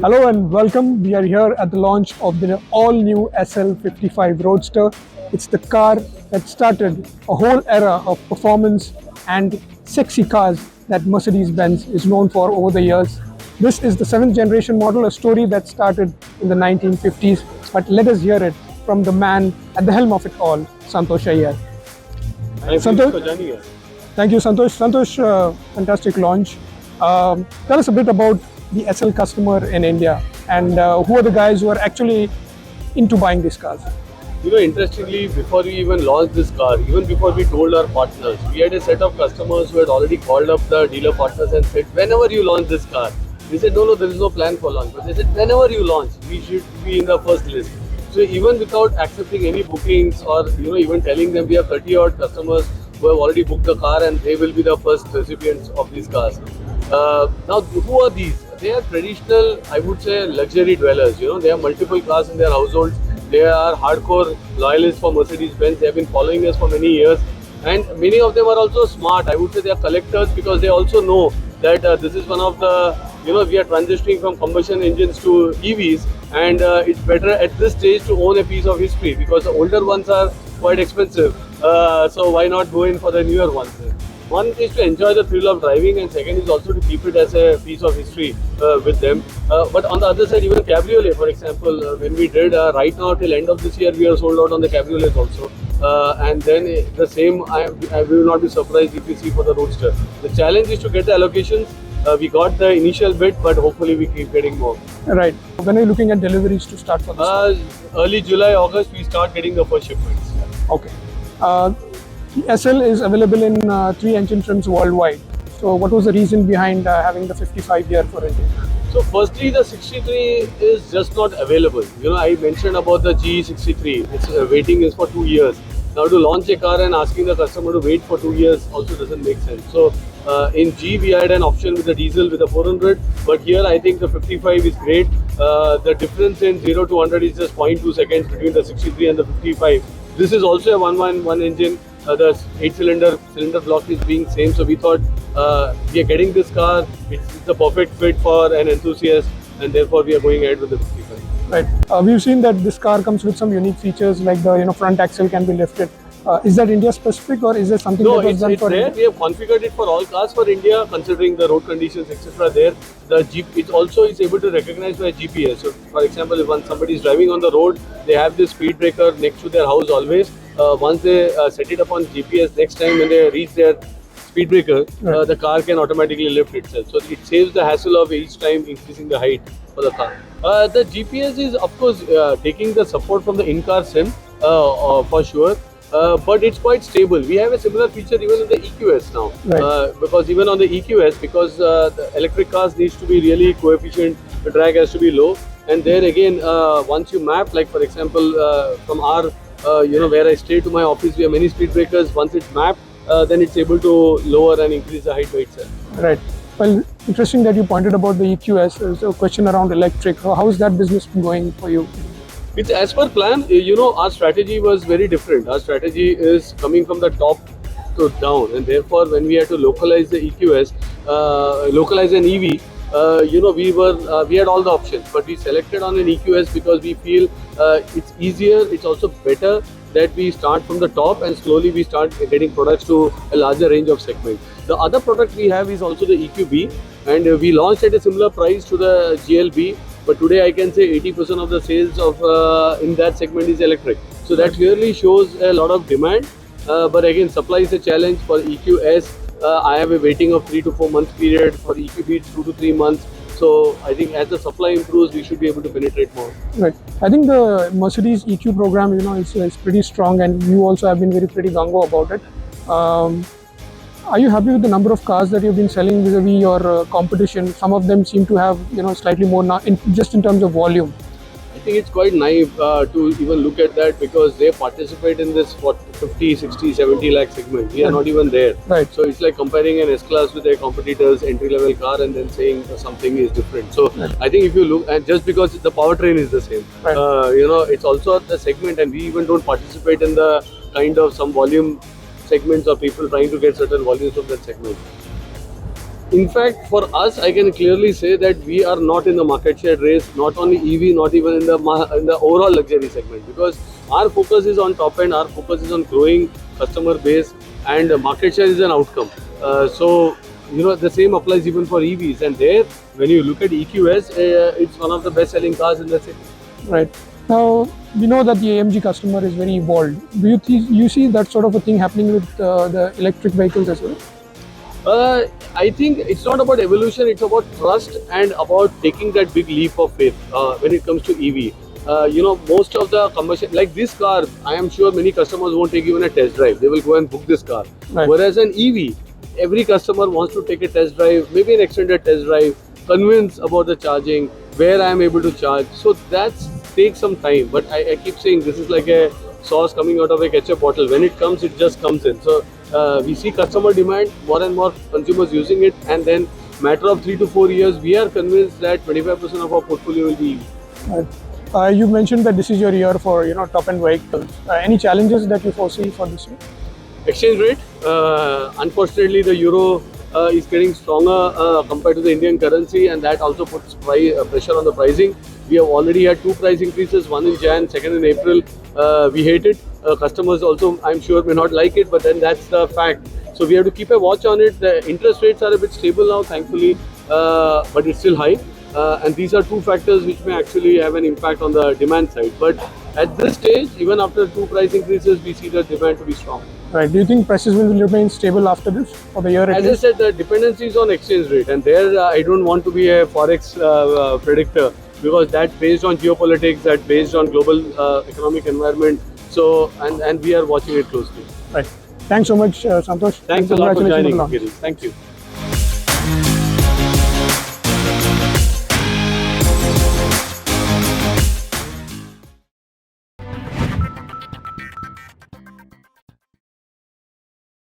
Hello and welcome. We are here at the launch of the all-new SL55 Roadster. It's the car that started a whole era of performance and sexy cars that Mercedes-Benz is known for over the years. This is the 7th generation model, a story that started in the 1950s. But let us hear it from the man at the helm of it all, Santosh Iyer. Santosh, thank you, Santosh. Santosh, fantastic launch. Tell us a bit about the SL customer in India and who are the guys who are actually into buying these cars. Interestingly, before we even launched this car, even before we told our partners, we had a set of customers who had already called up the dealer partners and said, whenever you launch this car, we said, no, there is no plan for launch. But they said, whenever you launch, we should be in the first list. So even without accepting any bookings or even telling them we have 30 odd customers who have already booked the car and they will be the first recipients of these cars. Now, who are these? They are traditional, I would say, luxury dwellers. They have multiple cars in their households. They are hardcore loyalists for Mercedes-Benz. They have been following us for many years. And many of them are also smart. I would say they are collectors because they also know that this is one of the, we are transitioning from combustion engines to EVs. And it's better at this stage to own a piece of history because the older ones are quite expensive. So why not go in for the newer ones? One is to enjoy the thrill of driving, and second is also to keep it as a piece of history with them. But on the other side, even cabriolet, for example, when we did right now till end of this year, we are sold out on the cabriolet also. And then the same, I will not be surprised if you see for the Roadster. The challenge is to get the allocations. We got the initial bit, but hopefully we keep getting more. Right. When are you looking at deliveries to start for this? Early July, August, we start getting the first shipments. Okay. The SL is available in 3 engine trims worldwide. So what was the reason behind having the 55 here for India? So firstly, the 63 is just not available. I mentioned about the G63. Its waiting is for 2 years. Now to launch a car and asking the customer to wait for 2 years also doesn't make sense. So in G we had an option with the diesel with the 400, but here I think the 55 is great. The difference in 0 to 100 is just 0.2 seconds between the 63 and the 55. This is also a 111 engine. The 8-cylinder block is being same, so we thought we are getting this car. It's a perfect fit for an enthusiast, and therefore we are going ahead with the 55. Right. We've seen that this car comes with some unique features like the front axle can be lifted. Is that India specific or is there something that was done for there. India? We have configured it for all cars for India, considering the road conditions, etc. There, the Jeep it also is able to recognize by GPS. So, for example, if somebody is driving on the road, they have this speed breaker next to their house always. Once they set it up on GPS, next time when they reach their speed breaker, right, the car can automatically lift itself. So it saves the hassle of each time increasing the height for the car. The GPS is of course taking the support from the in-car SIM for sure. But it's quite stable. We have a similar feature even in the EQS now, right, because even on the EQS, because the electric cars needs to be really coefficient, the drag has to be low, and there again, once you map, like for example, from our, where I stay to my office, we have many speed breakers. Once it's mapped, then it's able to lower and increase the height by itself. Right. Well, interesting that you pointed about the EQS. There's a question around electric. How is that business going for you? It's as per plan. Our strategy was very different. Our strategy is coming from the top to down, and therefore when we had to localize the EQS, localize an EV, we had all the options, but we selected on an EQS because we feel it's easier. It's also better that we start from the top and slowly we start getting products to a larger range of segments. The other product we have is also the EQB, and we launched at a similar price to the GLB. But today I can say 80% of the sales of in that segment is electric. So that clearly shows a lot of demand. But again, supply is a challenge for EQS. I have a waiting of 3 to 4 months period. For EQB, it's 2 to 3 months. So I think as the supply improves, we should be able to penetrate more. Right. I think the Mercedes EQ program, is pretty strong, and you also have been pretty gung-ho about it. Are you happy with the number of cars that you've been selling vis-a-vis your competition? Some of them seem to have, slightly more now, just in terms of volume. I think it's quite naive to even look at that because they participate in this 50, 60, 70 lakh segment. We are not even there. Right. So it's like comparing an S-Class with their competitors' entry-level car and then saying something is different. So right, I think if you look, and just because the powertrain is the same, right, it's also the segment, and we even don't participate in the kind of some volume segments of people trying to get certain volumes from that segment. In fact, for us, I can clearly say that we are not in the market share race, not only EV, not even in the overall luxury segment, because our focus is on top end, our focus is on growing customer base, and market share is an outcome. So, the same applies even for EVs. And there, when you look at EQS, it's one of the best-selling cars in the city. Right. Now, we know that the AMG customer is very evolved. Do you see that sort of a thing happening with the electric vehicles as well? I think it's not about evolution, it's about trust and about taking that big leap of faith when it comes to EV. Most of the commercial, like this car, I am sure many customers won't take even a test drive. They will go and book this car. Right. Whereas an EV, every customer wants to take a test drive, maybe an extended test drive, convince about the charging, where I am able to charge. So that takes some time. But I keep saying this is like a sauce coming out of a ketchup bottle. When it comes, it just comes in. So we see customer demand, more and more consumers using it, and then matter of 3 to 4 years, we are convinced that 25% of our portfolio will be EV. Right. You mentioned that this is your year for top-end vehicles. Any challenges that you foresee for this year? Exchange rate. Unfortunately, the euro is getting stronger compared to the Indian currency, and that also puts pressure on the pricing. We have already had 2 price increases, one in Jan, second in April. We hate it. Customers also, I'm sure, may not like it, but then that's the fact. So we have to keep a watch on it. The interest rates are a bit stable now, thankfully, but it's still high. And these are 2 factors which may actually have an impact on the demand side. But at this stage, even after 2 price increases, we see the demand to be strong. Right. Do you think prices will remain stable after this for the year? As I said, the dependency is on exchange rate, and there I don't want to be a forex predictor, because that's based on geopolitics, that's based on global economic environment. So, and we are watching it closely. Right. Thanks so much, Santosh. Thanks a lot for joining, Girish. Thank you.